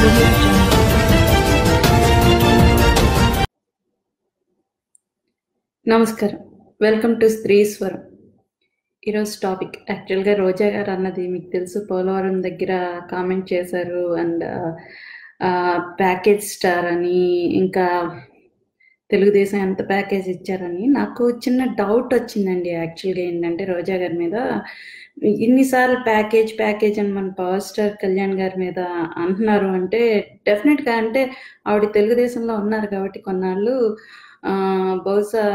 audio jungle. నమస్కారం, welcome to స్త్రీస్వరం. ఈరోజు topic యాక్చువల్గా రోజా గారు అన్నది మీకు తెలుసు, పోలవరం దగ్గర కామెంట్ చేశారు అండ్ ప్యాకేజ్ స్టార్ అని, ఇంకా తెలుగుదేశం ఎంత ప్యాకేజ్ ఇచ్చారని. నాకు చిన్న డౌట్ వచ్చిందండి. యాక్చువల్గా ఏంటంటే రోజా గారి మీద ఇన్నిసార్లు ప్యాకేజ్ ప్యాకేజ్ అని మన పవర్ స్టార్ కళ్యాణ్ గారి మీద అంటున్నారు అంటే డెఫినెట్గా అంటే ఆవిడ తెలుగుదేశంలో ఉన్నారు కాబట్టి కొన్నాళ్ళు బహుశా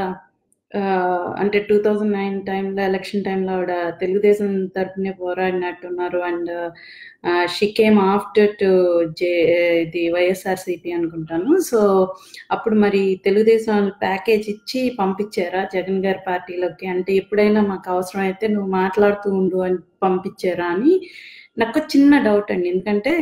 అంటే 2009 టైంలో ఎలక్షన్ టైంలో ఆవిడ తెలుగుదేశం తరఫునే పోరాడినట్టున్నారు. And she came after to ఇది వైఎస్ఆర్సీపీ అనుకుంటాను. సో అప్పుడు మరి తెలుగుదేశం ప్యాకేజ్ ఇచ్చి పంపించారా జగన్ గారి పార్టీలోకి? అంటే ఎప్పుడైనా మాకు అవసరం అయితే నువ్వు మాట్లాడుతూ ఉండు అని పంపించారా అని నాకు చిన్న డౌట్ అండి. ఎందుకంటే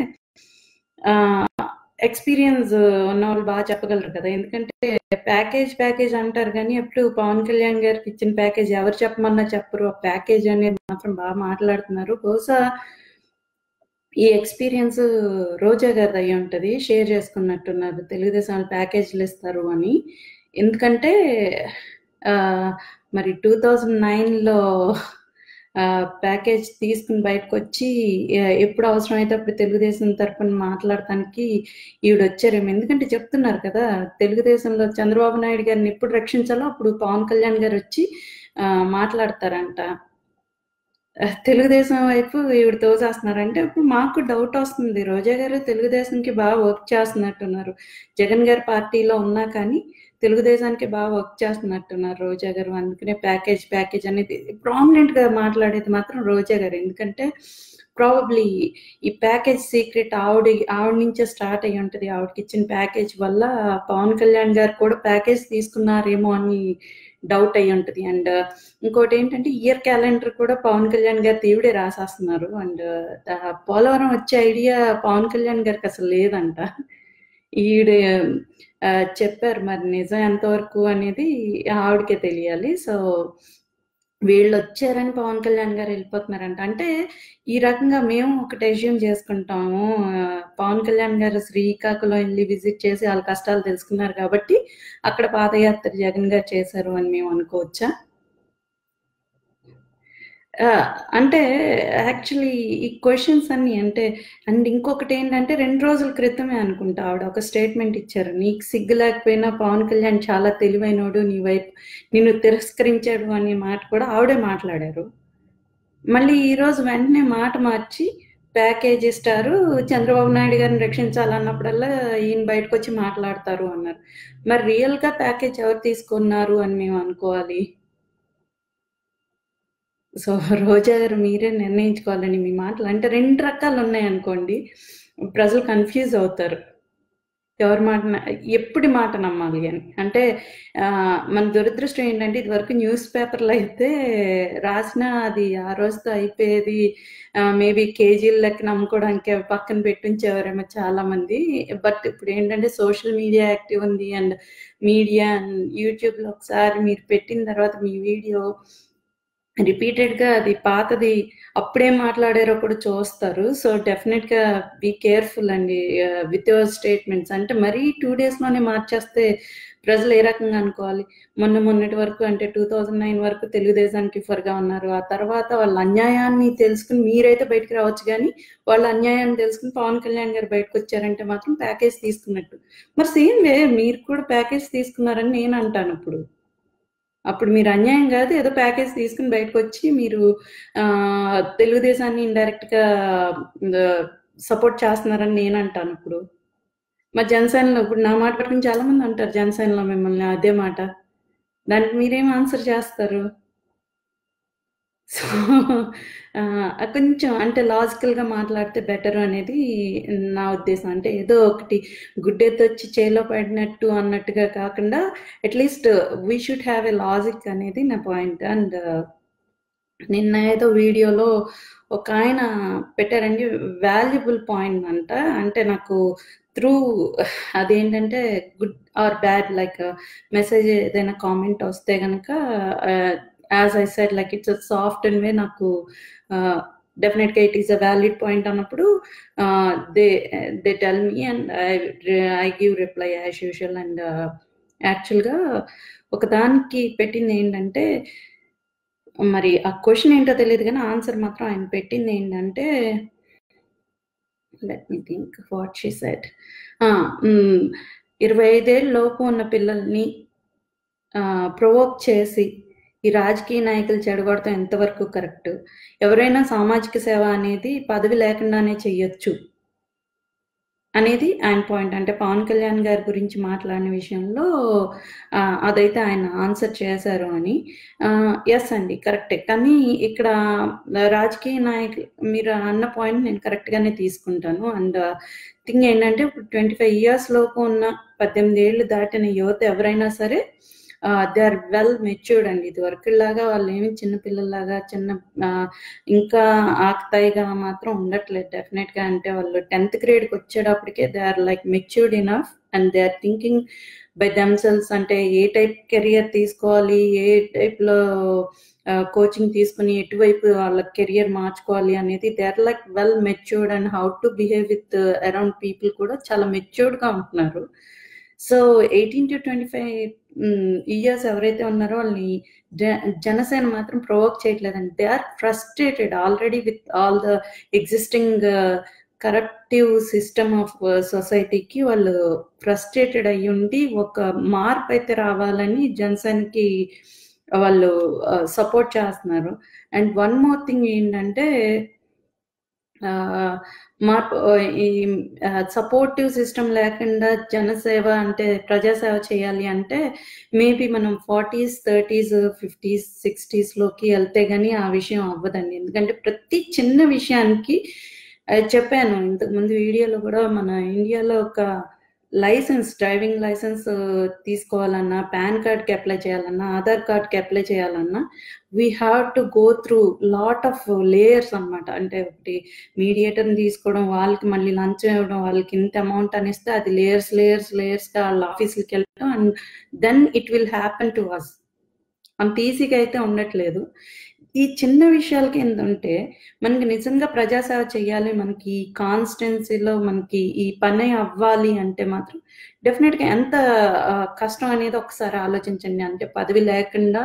ఎక్స్పీరియన్స్ ఉన్న వాళ్ళు బాగా చెప్పగలరు కదా. ఎందుకంటే ప్యాకేజ్ అంటారు కానీ ఎప్పుడు పవన్ కళ్యాణ్ గారికి ఇచ్చిన ప్యాకేజ్ ఎవరు చెప్పమన్నా చెప్పరు. ఆ ప్యాకేజ్ అనేది మాత్రం బాగా మాట్లాడుతున్నారు. బహుశా ఈ ఎక్స్పీరియన్స్ రోజా గారిది అయ్యి ఉంటుంది, షేర్ చేసుకున్నట్టున్నారు తెలుగుదేశం ప్యాకేజీలు ఇస్తారు అని. ఎందుకంటే మరి 2009లో ప్యాకేజ్ తీసుకుని బయటకు వచ్చి ఎప్పుడు అవసరమైతే అప్పుడు తెలుగుదేశం తరఫున మాట్లాడటానికి ఈవిడ వచ్చారేమో. ఎందుకంటే చెప్తున్నారు కదా, తెలుగుదేశంలో చంద్రబాబు నాయుడు గారిని ఎప్పుడు రక్షించాలో అప్పుడు పవన్ కళ్యాణ్ గారు వచ్చి మాట్లాడతారంట. తెలుగుదేశం వైపు ఈవిడ తోసేస్తున్నారంటే ఇప్పుడు మాకు డౌట్ వస్తుంది. రోజా గారు తెలుగుదేశంకి బాగా వర్క్ చేస్తున్నట్టున్నారు. జగన్ గారి పార్టీలో ఉన్నా కానీ తెలుగుదేశానికి బాగా వర్క్ చేస్తున్నట్టున్నారు రోజా గారు. అందుకనే ప్యాకేజ్ అనేది ప్రామినెంట్గా మాట్లాడేది మాత్రం రోజా గారు. ఎందుకంటే ప్రాబబ్లీ ఈ ప్యాకేజ్ సీక్రెట్ ఆవిడ నుంచే స్టార్ట్ అయ్యి ఉంటుంది. ఆవిడకి ఇచ్చిన ప్యాకేజ్ వల్ల పవన్ కళ్యాణ్ గారు కూడా ప్యాకేజ్ తీసుకున్నారేమో అని డౌట్ అయ్యి ఉంటుంది. అండ్ ఇంకోటి ఏంటంటే ఇయర్ క్యాలెండర్ కూడా పవన్ కళ్యాణ్ గారు ఈవిడే రాసేస్తున్నారు. అండ్ పోలవరం వచ్చే ఐడియా పవన్ కళ్యాణ్ గారికి అసలు లేదంట. ఈవిడ చెప్పారు, మరి నిజం ఎంతవరకు అనేది ఆవిడకే తెలియాలి. సో వీళ్ళు వచ్చారని పవన్ కళ్యాణ్ గారు వెళ్ళిపోతున్నారంట. అంటే ఈ రకంగా మేము ఒకటి అజ్యూమ్ చేసుకుంటాము, పవన్ కళ్యాణ్ గారు శ్రీకాకుళం వెళ్ళి విజిట్ చేసి వాళ్ళ కష్టాలు తెలుసుకున్నారు కాబట్టి అక్కడ పాదయాత్ర జగన్ గారు చేశారు అని మేము అనుకోవచ్చా? అంటే యాక్చువల్లీ ఈ క్వశ్చన్స్ అన్ని అంటే అండ్ ఇంకొకటి ఏంటంటే 2 రోజుల క్రితమే అనుకుంటా ఆవిడ ఒక స్టేట్మెంట్ ఇచ్చారు. నీకు సిగ్గు లేకపోయినా పవన్ కళ్యాణ్ చాలా తెలివైనోడు, నీ వైపు నిన్ను తిరస్కరించాడు అనే మాట కూడా ఆవిడే మాట్లాడారు. మళ్ళీ ఈరోజు వెంటనే మాట మార్చి ప్యాకేజ్ ఇస్తారు, చంద్రబాబు నాయుడు గారిని రక్షించాలన్నప్పుడల్లా ఈయన బయటకు వచ్చి మాట్లాడతారు అన్నారు. మరి రియల్గా ప్యాకేజ్ ఎవరు తీసుకున్నారు అని మేము అనుకోవాలి? సో రోజా గారు మీరే నిర్ణయించుకోవాలని మీ మాటలు. అంటే 2 రకాలు ఉన్నాయనుకోండి, ప్రజలు కన్ఫ్యూజ్ అవుతారు ఎవరి మాట ఎప్పుడు మాట నమ్మాలి అని. అంటే మన దురదృష్టం ఏంటంటే ఇదివరకు న్యూస్ పేపర్లో అయితే రాసినా అది ఆ రోజుతో అయిపోయేది. మేబీ కేజీల లెక్కన అమ్ముకోవడానికి పక్కన పెట్టించేవారేమో చాలామంది. బట్ ఇప్పుడు ఏంటంటే సోషల్ మీడియా యాక్టివ్ ఉంది అండ్ మీడియా అండ్ యూట్యూబ్లో ఒకసారి మీరు పెట్టిన తర్వాత మీ వీడియో రిపీటెడ్గా అది పాతది అప్పుడేం మాట్లాడారో కూడా చూస్తారు. సో డెఫినెట్గా బీ కేర్ఫుల్ అండి విత్ యువర్ స్టేట్మెంట్స్. అంటే మరీ 2 డేస్లోనే మార్చేస్తే ప్రజలు ఏ రకంగా అనుకోవాలి? మొన్నటి వరకు అంటే 2009 వరకు తెలుగుదేశానికి ఫర్గా ఉన్నారు. ఆ తర్వాత వాళ్ళ అన్యాయాన్ని తెలుసుకుని మీరైతే బయటకు రావచ్చు, కానీ వాళ్ళ అన్యాయాన్ని తెలుసుకుని పవన్ కళ్యాణ్ గారు బయటకు వచ్చారంటే మాత్రం ప్యాకేజ్ తీసుకున్నట్టు. మరి సేమ్ వే మీరు కూడా ప్యాకేజ్ తీసుకున్నారని నేను అంటాను. అప్పుడు మీరు అన్యాయం కాదు, ఏదో ప్యాకేజ్ తీసుకుని బయటకు వచ్చి మీరు తెలుగుదేశాన్ని ఇండైరెక్ట్గా సపోర్ట్ చేస్తున్నారని నేను అంటాను. మరి జనసేనలో ఇప్పుడు నా మాట పట్టుకుని చాలా మంది అంటారు జనసేనలో మిమ్మల్ని అదే మాట. దానికి మీరేం ఆన్సర్ చేస్తారు? సో కొంచెం అంటే లాజికల్గా మాట్లాడితే బెటర్ అనేది నా ఉద్దేశం. అంటే ఏదో ఒకటి గుడ్డెతో వచ్చి చేలో పడినట్టు అన్నట్టుగా కాకుండా at least we should have a logic అనేది నా పాయింట్. అండ్ నిన్న ఏదో వీడియోలో ఒక ఆయన పెట్టారండి, వాల్యుబుల్ పాయింట్ అంట. అంటే నాకు త్రూ అదేంటంటే good or bad like message ఏదైనా కామెంట్ వస్తే కనుక as I said like it's soft and way నాకు డెఫినెట్గా it is a valid point అన్నప్పుడు they tell me and I give reply as usual. And యాక్చువల్గా ఒకదానికి పెట్టింది ఏంటంటే, మరి ఆ క్వశ్చన్ ఏంటో తెలియదు కానీ ఆన్సర్ మాత్రం ఆయన పెట్టింది ఏంటంటే, let me think what she said. 25 ఏళ్ళ లోపు ఉన్న పిల్లల్ని ప్రొవోక్ చేసి ఈ రాజకీయ నాయకులు చెడగొడతాం ఎంతవరకు కరెక్ట్? ఎవరైనా సామాజిక సేవ అనేది పదవి లేకుండానే చెయ్యొచ్చు అనేది ఆయన పాయింట్. అంటే పవన్ కళ్యాణ్ గారి గురించి మాట్లాడిన విషయంలో అదైతే ఆయన ఆన్సర్ చేశారు అని. ఎస్ అండి, కరెక్టే. కానీ ఇక్కడ రాజకీయ నాయకులు మీరు అన్న పాయింట్ నేను కరెక్ట్గానే తీసుకుంటాను. అండ్ థింగ్ ఏంటంటే, ఇప్పుడు 25 years లోపు ఉన్న 18 ఏళ్ళు దాటిన యువత ఎవరైనా సరే దే ఆర్ వెల్ మెచ్యూర్డ్ అండి. ఇది వరకులాగా వాళ్ళు ఏమి చిన్నపిల్లల్లాగా ఇంకా ఆకతాయిగా మాత్రం ఉండట్లేదు డెఫినెట్గా. అంటే వాళ్ళు 10th grade వచ్చేటప్పటికే they are like matured enough and they are thinking by themselves. అంటే ఏ టైప్ కెరియర్ తీసుకోవాలి, ఏ టైప్లో కోచింగ్ తీసుకుని ఎటువైపు వాళ్ళ కెరియర్ మార్చుకోవాలి అనేది they are like well matured. And how to behave with around people కూడా చాలా మెచ్యూర్డ్గా ఉంటున్నారు. సో 18 to 25 years ఎవరైతే ఉన్నారో వాళ్ళని జనసేన మాత్రం ప్రొవోక్ చేయట్లేదండి. They are frustrated already with all the existing corruptive system of సొసైటీకి వాళ్ళు ఫ్రస్ట్రేటెడ్ అయ్యి ఉండి ఒక మార్పు అయితే రావాలని జనసేనకి వాళ్ళు సపోర్ట్ చేస్తున్నారు. అండ్ వన్ మోర్ థింగ్ ఏంటంటే, మార్పు ఈ సపోర్టివ్ సిస్టమ్ లేకుండా జనసేవ అంటే ప్రజాసేవ చేయాలి అంటే మేబీ మనం 40s, 30s, 50s, 60s వెళ్తే కానీ ఆ విషయం అవ్వదండి. ఎందుకంటే ప్రతి చిన్న విషయానికి చెప్పాను ఇంతకుముందు వీడియోలో కూడా, మన ఇండియాలో ఒక డ్రైవింగ్ లైసెన్స్ తీసుకోవాలన్నా, పాన్ కార్డ్కి అప్లై చేయాలన్నా, ఆధార్ కార్డ్కి అప్లై చేయాలన్నా we have to go through lot of layers అనమాట. అంటే ఒకటి మీడియేటర్ని తీసుకోవడం, వాళ్ళకి మళ్ళీ లంచం ఇవ్వడం, వాళ్ళకి ఇంత అమౌంట్ అనిస్తే అది లేయర్స్గా వాళ్ళ ఆఫీసులకి వెళ్ళడం, and then it will happen to us. అంత ఈజీగా అయితే ఉండట్లేదు. ఈ చిన్న విషయాలకి ఏంటంటే, మనకి నిజంగా ప్రజాసేవ చేయాలి, మనకి కాన్స్టిట్యున్సీలో మనకి ఈ పని అవ్వాలి అంటే మాత్రం డెఫినెట్గా ఎంత కష్టం అనేది ఒకసారి ఆలోచించండి. అంటే పదవి లేకుండా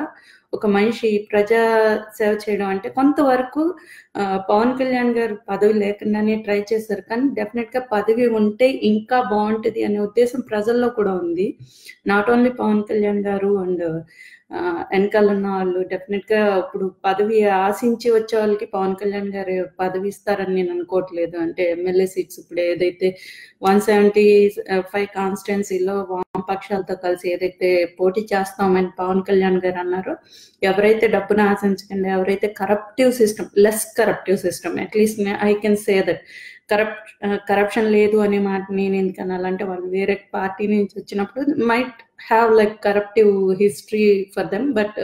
ఒక మనిషి ప్రజా సేవ చేయడం అంటే కొంతవరకు పవన్ కళ్యాణ్ గారు పదవి లేకుండానే ట్రై చేశారు. కానీ డెఫినెట్గా పదవి ఉంటే ఇంకా బాగుంటుంది అనే ఉద్దేశం ప్రజల్లో కూడా ఉంది. నాట్ ఓన్లీ పవన్ కళ్యాణ్ గారు అండ్ వెనకాల ఉన్న వాళ్ళు. డెఫినెట్గా ఇప్పుడు పదవి ఆశించి వచ్చే వాళ్ళకి పవన్ కళ్యాణ్ గారు పదవి ఇస్తారని నేను అనుకోవట్లేదు. అంటే ఎమ్మెల్యే సీట్స్ ఇప్పుడు ఏదైతే 175 కాన్స్టిట్యున్సీలో వామపక్షాలతో కలిసి ఏదైతే పోటీ చేస్తామని పవన్ కళ్యాణ్ గారు అన్నారో, ఎవరైతే డబ్బును ఆశించకండి, ఎవరైతే less corruptive system, at least I can say that corruption లేదు అనే మాట నేను ఎందుకు అనాలంటే, వాళ్ళు వేరే పార్టీ నుంచి వచ్చినప్పుడు might have like corruptive history for them, but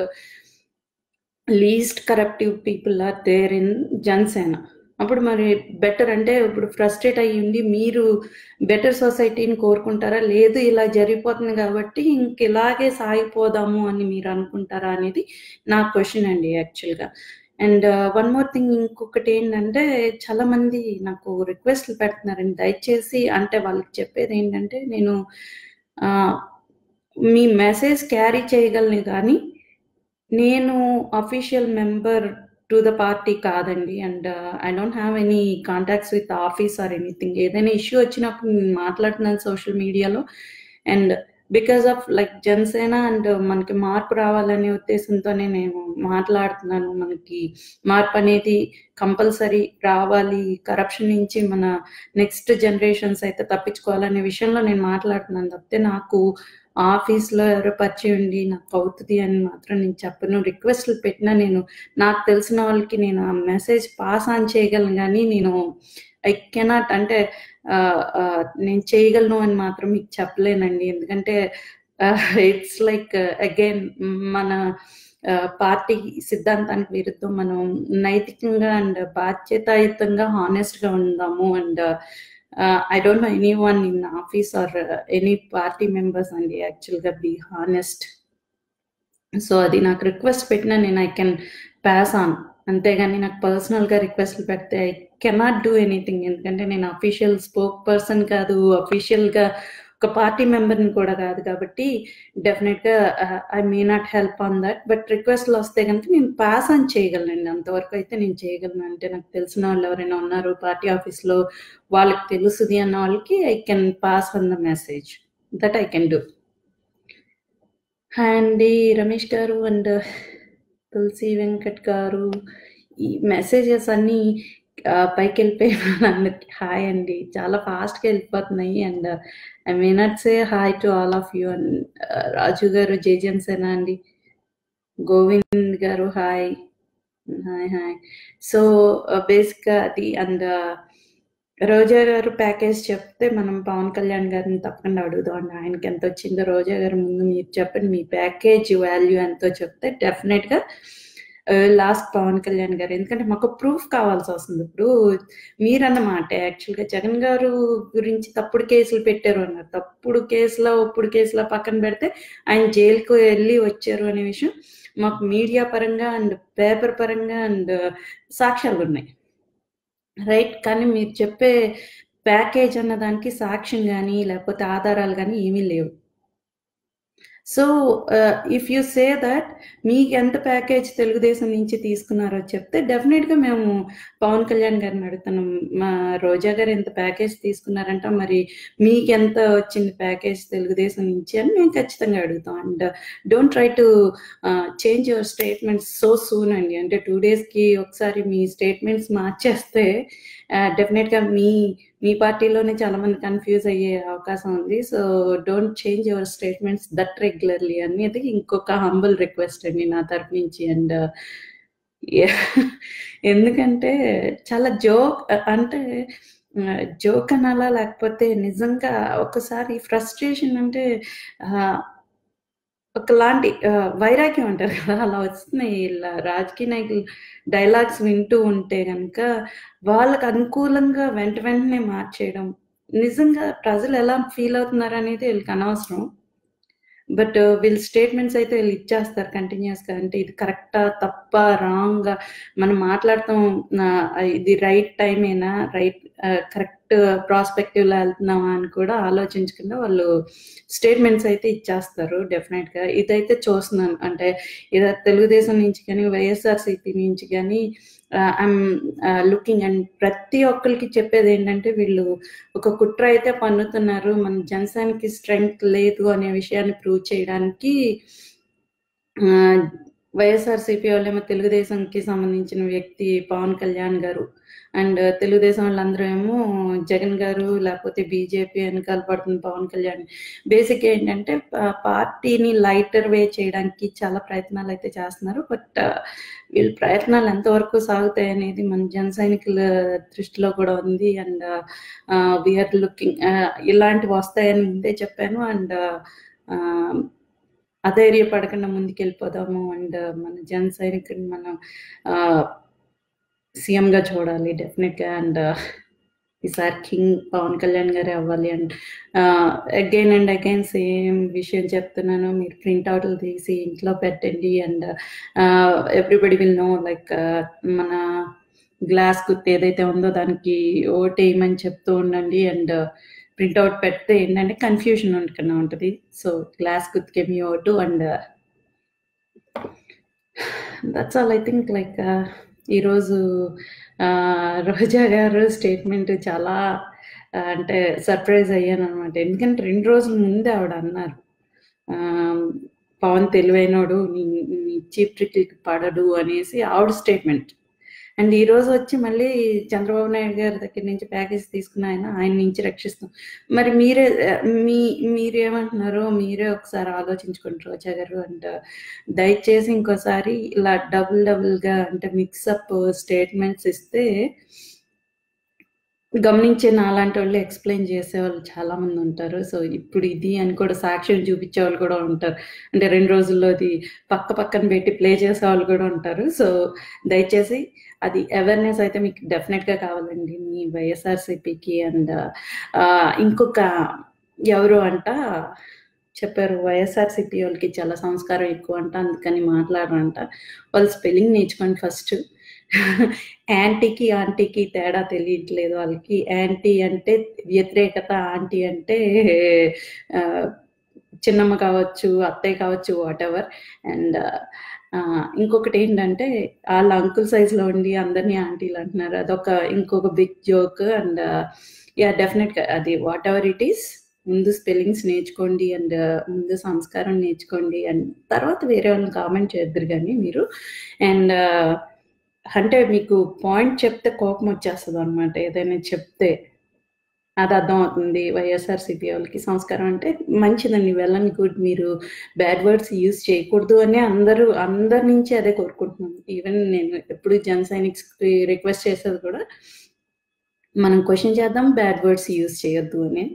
least corruptive people are there in Janasena. అప్పుడు మరి బెటర్ అంటే, ఇప్పుడు ఫ్రస్ట్రేట్ అయ్యి ఉండి మీరు బెటర్ సొసైటీని కోరుకుంటారా, లేదు ఇలా జరిగిపోతుంది కాబట్టి ఇంక ఇలాగే సాగిపోదాము అని మీరు అనుకుంటారా అనేది నా క్వశ్చన్ అండి యాక్చువల్గా. అండ్ వన్ మోర్ థింగ్, ఇంకొకటి ఏంటంటే, చాలా మంది నాకు రిక్వెస్ట్లు పెడుతున్నారండి. దయచేసి అంటే వాళ్ళకి చెప్పేది ఏంటంటే, నేను మీ మెసేజ్ క్యారీ చేయగలను కానీ నేను official member to the party కాదండి. And I don't have any contacts with office or anything. ఏదైనా ఇష్యూ వచ్చినప్పుడు నేను మాట్లాడుతున్నాను సోషల్ మీడియాలో. And because of like Janasena and మనకి మార్పు రావాలనే ఉద్దేశంతోనే నేను మాట్లాడుతున్నాను. మనకి మార్పు అనేది కంపల్సరీ రావాలి, కరప్షన్ నుంచి మన నెక్స్ట్ జనరేషన్స్ అయితే తప్పించుకోవాలనే విషయంలో నేను మాట్లాడుతున్నాను తప్పితే నాకు ఆఫీస్లో ఎవరో పరిచయం ఉండి నాకు అవుతుంది అని మాత్రం నేను చెప్పను. రిక్వెస్ట్లు పెట్టినా నాకు తెలిసిన వాళ్ళకి నేను ఆ మెసేజ్ పాస్ ఆన్ చేయగలను కానీ నేను ఐ కెనాట్ అంటే నేను చేయగలను అని మాత్రం మీకు చెప్పలేనండి. ఎందుకంటే ఇట్స్ లైక్ అగైన్ మన పార్టీ సిద్ధాంతానికి విరుద్ధం. మనం నైతికంగా అండ్ బాధ్యతాయుతంగా హానెస్ట్గా ఉందాము. And I don't know anyone in office or any party members and actually be honest. So అది నాకు రిక్వెస్ట్ పెట్టినా నేను ఐ కెన్ పాస్ ఆన్ అంతేగాని నాకు పర్సనల్గా రిక్వెస్ట్లు పెడితే ఐ కెనాట్ డూ ఎనీథింగ్. ఎందుకంటే నేను అఫీషియల్ స్పోక్ పర్సన్ కాదు, అఫీషియల్గా ఒక పార్టీ మెంబర్ని కూడా కాదు. కాబట్టి డెఫినెట్గా I may not help on that. But రిక్వెస్ట్లు వస్తే కనుక నేను పాస్ ఆన్ చేయగలనండి. అంతవరకు అయితే నేను చేయగలను. అంటే నాకు తెలిసిన వాళ్ళు ఎవరైనా ఉన్నారు పార్టీ ఆఫీస్లో, వాళ్ళకి తెలుసుది అన్న వాళ్ళకి I can pass on the message. That I can do. Hi అండి రమేష్ గారు అండ్ తులసి వెంకట్ గారు. ఈ మెసేజెస్ అన్నీ పైకి వెళ్ళిపోయి వాళ్ళందరికి హాయ్ అండి. చాలా ఫాస్ట్గా వెళ్ళిపోతున్నాయి. And I may not say hi to all of you. And Raju గారు జేజన్సేనా అండి, గోవింద్ గారు హాయ్ హాయ్ హాయ్. సో బేసిక్గా అది. అండ్ రోజా గారు ప్యాకేజ్ చెప్తే మనం పవన్ కళ్యాణ్ గారిని తప్పకుండా అడుగుదాం అండి. ఆయనకి ఎంత వచ్చిందో రోజా గారు ముందు మీరు చెప్పండి, మీ ప్యాకేజ్ వాల్యూ ఎంతో చెప్తే డెఫినెట్గా లాస్ట్ పవన్ కళ్యాణ్ గారు. ఎందుకంటే మాకు ప్రూఫ్ కావాల్సి వస్తుంది. ఇప్పుడు మీరన్నమాట యాక్చువల్గా జగన్ గారు గురించి తప్పుడు కేసులు పెట్టారు అన్నారు. తప్పుడు కేసులో ఒప్పుడు కేసులో పక్కన పెడితే ఆయన జైలుకు వెళ్ళి వచ్చారు అనే విషయం మాకు మీడియా పరంగా అండ్ పేపర్ పరంగా అండ్ సాక్ష్యాలు ఉన్నాయి, రైట్. కానీ మీరు చెప్పే ప్యాకేజ్ అన్న దానికి సాక్ష్యం కానీ లేకపోతే ఆధారాలు కానీ ఏమీ లేవు. So if you say that మీకు ఎంత ప్యాకేజ్ తెలుగుదేశం నుంచి తీసుకున్నారో చెప్తే డెఫినెట్గా మేము పవన్ కళ్యాణ్ గారిని అడుగుతున్నాం, మా రోజా గారు ఎంత ప్యాకేజ్ తీసుకున్నారంట, మరి మీకు ఎంత వచ్చింది ప్యాకేజ్ తెలుగుదేశం నుంచి అని మేము ఖచ్చితంగా అడుగుతాం. And don't try to change your statements so soon అండి. అంటే 2 డేస్కి ఒకసారి మీ స్టేట్మెంట్స్ మార్చేస్తే డెఫినెట్గా మీ పార్టీలోనే చాలా మంది కన్ఫ్యూజ్ అయ్యే అవకాశం ఉంది. So don't change your statements that regularly అనేది ఇంకొక హంబుల్ రిక్వెస్ట్ అండి నా తరపు నుంచి. అండ్ ఎందుకంటే చాలా జోక్, అంటే జోక్ అనాలా లేకపోతే నిజంగా ఒకసారి ఫ్రస్ట్రేషన్ అంటే ఒకలాంటి వైరాగ్యం అంటారు కదా, అలా వస్తున్నాయి. ఇలా రాజకీయ నాయకులు డైలాగ్స్ వింటూ ఉంటే కనుక వాళ్ళకు అనుకూలంగా వెంటనే మార్చేయడం. నిజంగా ప్రజలు ఎలా ఫీల్ అవుతున్నారు అనేది వీళ్ళకి అనవసరం. బట్ వీళ్ళ స్టేట్మెంట్స్ అయితే వీళ్ళు ఇచ్చేస్తారు కంటిన్యూస్గా. అంటే ఇది కరెక్టా తప్ప రాంగ్గా మనం మాట్లాడతాం, ఇది రైట్ టైమేనా, రైట్ కరెక్ట్ ప్రాస్పెక్టివ్లో వెళ్తున్నామా అని కూడా ఆలోచించకుండా వాళ్ళు స్టేట్మెంట్స్ అయితే ఇచ్చేస్తారు డెఫినెట్గా. ఇదైతే చూస్తున్నాను. అంటే ఇది తెలుగుదేశం నుంచి కానీ వైఎస్ఆర్సీపీ నుంచి కానీ ఐఎమ్ లుకింగ్. అండ్ ప్రతి ఒక్కరికి చెప్పేది ఏంటంటే వీళ్ళు ఒక కుట్ర అయితే పన్నుతున్నారు, మన జనసేనకి స్ట్రెంగ్త్ లేదు అనే విషయాన్ని ప్రూవ్ చేయడానికి. వైఎస్ఆర్సీపీ వాళ్ళేమో తెలుగుదేశంకి సంబంధించిన వ్యక్తి పవన్ కళ్యాణ్ గారు, అండ్ తెలుగుదేశం వాళ్ళందరూ ఏమో జగన్ గారు లేకపోతే బీజేపీ వెనకాల పడుతున్న పవన్ కళ్యాణ్. బేసిక్ ఏంటంటే పార్టీని లైటర్ వే చేయడానికి చాలా ప్రయత్నాలు అయితే చేస్తున్నారు. బట్ వీళ్ళ ప్రయత్నాలు ఎంతవరకు సాగుతాయి అనేది మన జన సైనికుల దృష్టిలో కూడా ఉంది. అండ్ వీఆర్ లుకింగ్, ఇలాంటివి వస్తాయని ముందే చెప్పాను. అండ్ అధైర్యపడకుండా ముందుకెళ్ళిపోదాము. అండ్ మన జన సైనికుని మనం సీఎంగా చూడాలి డెఫినెట్గా. అండ్ ఈసారి కింగ్ పవన్ కళ్యాణ్ గారే అవ్వాలి. And again and again same విషయం చెప్తున్నాను, మీరు ప్రింట్అవుట్లు తీసి ఇంట్లో పెట్టండి. And everybody will know, like మన గ్లాస్ గుర్తు ఏదైతే ఉందో దానికి ఓట్ వేయమని చెప్తూ ఉండండి. అండ్ ప్రింట్అవుట్ పెడితే ఏంటంటే కన్ఫ్యూజన్ ఉండకుండా ఉంటుంది. సో గ్లాస్ గుర్తుకే మీ ఓటు. And that's all. I think like ఈరోజు రోజా గారు స్టేట్మెంట్ చాలా అంటే సర్ప్రైజ్ అయ్యాను అనమాట. ఎందుకంటే 2 రోజుల ముందే ఆవిడ అన్నారు, పవన్ తెలివైనోడు, నీ చీప్ ట్రిక్కి పడడు అనేసి ఆవిడ స్టేట్మెంట్. అండ్ ఈరోజు వచ్చి మళ్ళీ చంద్రబాబు నాయుడు గారి దగ్గర నుంచి ప్యాకేజ్ తీసుకున్న ఆయన నుంచి రక్షిస్తాం. మరి మీరేమంటున్నారో మీరే ఒకసారి ఆలోచించుకోండి రోజా గారు. అండ్ దయచేసి ఇంకోసారి ఇలా డబుల్గా అంటే మిక్సప్ స్టేట్మెంట్స్ ఇస్తే గమనించే నాలాంటి వాళ్ళు ఎక్స్ప్లెయిన్ చేసేవాళ్ళు చాలామంది ఉంటారు. సో ఇప్పుడు ఇది అని కూడా సాక్ష్యం చూపించే వాళ్ళు కూడా ఉంటారు. అంటే 2 రోజుల్లో అది పక్కన పెట్టి ప్లే చేసే వాళ్ళు కూడా ఉంటారు. సో దయచేసి అది అవేర్నెస్ అయితే మీకు డెఫినెట్గా కావాలండి మీ వైఎస్ఆర్సీపీకి. అండ్ ఇంకొక ఎవరు అంట చెప్పారు, వైఎస్ఆర్సీపీ వాళ్ళకి చాలా సంస్కారం ఎక్కువ అంట, అందుకని మాట్లాడరంట. వాళ్ళు స్పెల్లింగ్ నేర్చుకోండి ఫస్ట్. యాంటీకి, ఆంటీకి తేడా తెలియట్లేదు వాళ్ళకి. యాంటీ అంటే వ్యతిరేకత, ఆంటీ అంటే చిన్నమ్మ కావచ్చు, అత్తయ్య కావచ్చు, వాటెవర్. అండ్ ఇంకొకటేంటంటే ఆళ్ళ అంకుల్ సైజ్‌లో ఉండి అందరిని ఆంటీలు అంటున్నారు. అదొక ఇంకొక బిగ్ జోక్. And yeah! డెఫినెట్‌గా అది వాటెవర్ ఇట్ ఈస్, ముందు స్పెల్లింగ్స్ నేర్చుకోండి. అండ్ ముందు సంస్కారం నేర్చుకోండి. అండ్ తర్వాత వేరే వాళ్ళని కామెంట్ చేద్దురు గానీ మీరు. అండ్ అంటే మీకు పాయింట్ చెప్తే కోపమొచ్చేస్తదనమాట. ఏదైనా చెప్తే. అది అర్థమవుతుంది. వైఎస్ఆర్‌సీపీ వాళ్ళకి సంస్కారం అంటే మంచిదండి. Well and good. మీరు బ్యాడ్ వర్డ్స్ యూజ్ చేయకూడదు అని అందరి నుంచి అదే కోరుకుంటున్నాను. ఈవెన్ నేను ఎప్పుడు జన సైనిక్స్‌కి రిక్వెస్ట్ చేసేది కూడా, మనం క్వెషన్ చేద్దాం, బ్యాడ్ వర్డ్స్ యూజ్ చేయొద్దు అని.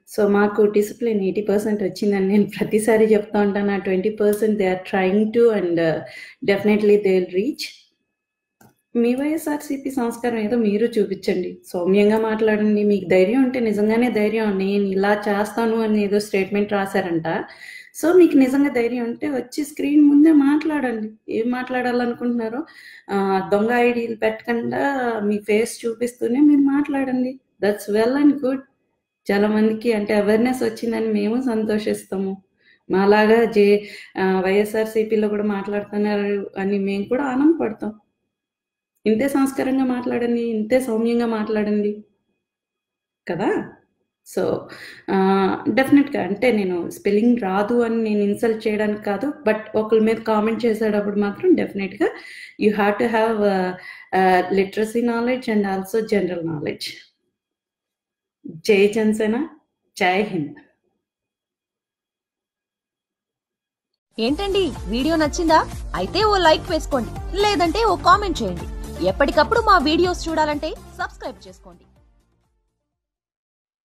సో, మాకు డిసిప్లిన్ 80% వచ్చిందని నేను ప్రతిసారి చెప్తా ఉంటాను. ఆ 20% they are trying to. And definitely they will reach. మీ వైఎస్ఆర్‌సీపీ సంస్కారం ఏదో మీరు చూపించండి. సౌమ్యంగా మాట్లాడండి. మీకు ధైర్యం ఉంటే నిజంగానే ధైర్యం, నేను ఇలా చేస్తాను అని ఏదో స్టేట్మెంట్ రాశారంట. సో, మీకు నిజంగా ధైర్యం ఉంటే వచ్చి స్క్రీన్ ముందే మాట్లాడండి. ఏం మాట్లాడాలనుకుంటున్నారో దొంగ ఐడీలు పెట్టకుండా మీ ఫేస్ చూపిస్తూనే మీరు మాట్లాడండి. That's well and good. చాలా మందికి అంటే అవేర్‌నెస్ వచ్చిందని మేము సంతోషిస్తాము. మాలాగా వైఎస్ఆర్‌సీపీలో కూడా మాట్లాడుతున్నారు అని మేము కూడా ఆనందపడతాం. ఇంతే సంస్కారంగా మాట్లాడండి. ఇంతే సౌమ్యంగా మాట్లాడండి. కదా! సో, డెఫినెట్‌గా అంటే నేను స్పెల్లింగ్ రాదు అని నేను ఇన్సల్ట్ చేయడానికి కాదు. బట్ ఒకళ్ళ మీద కామెంట్ చేసేటప్పుడు మాత్రం డెఫినెట్‌గా you have to have literacy knowledge and also general knowledge. జై జనసేన. జై హింద్. ఏంటండి వీడియో నచ్చిందా? అయితే ఓ లైక్ వేసుకోండి, లేదంటే ఓ కామెంట్ చేయండి. ఎప్పటికప్పుడు మా వీడియోస్ చూడాలంటే సబ్స్క్రైబ్ చేసుకోండి.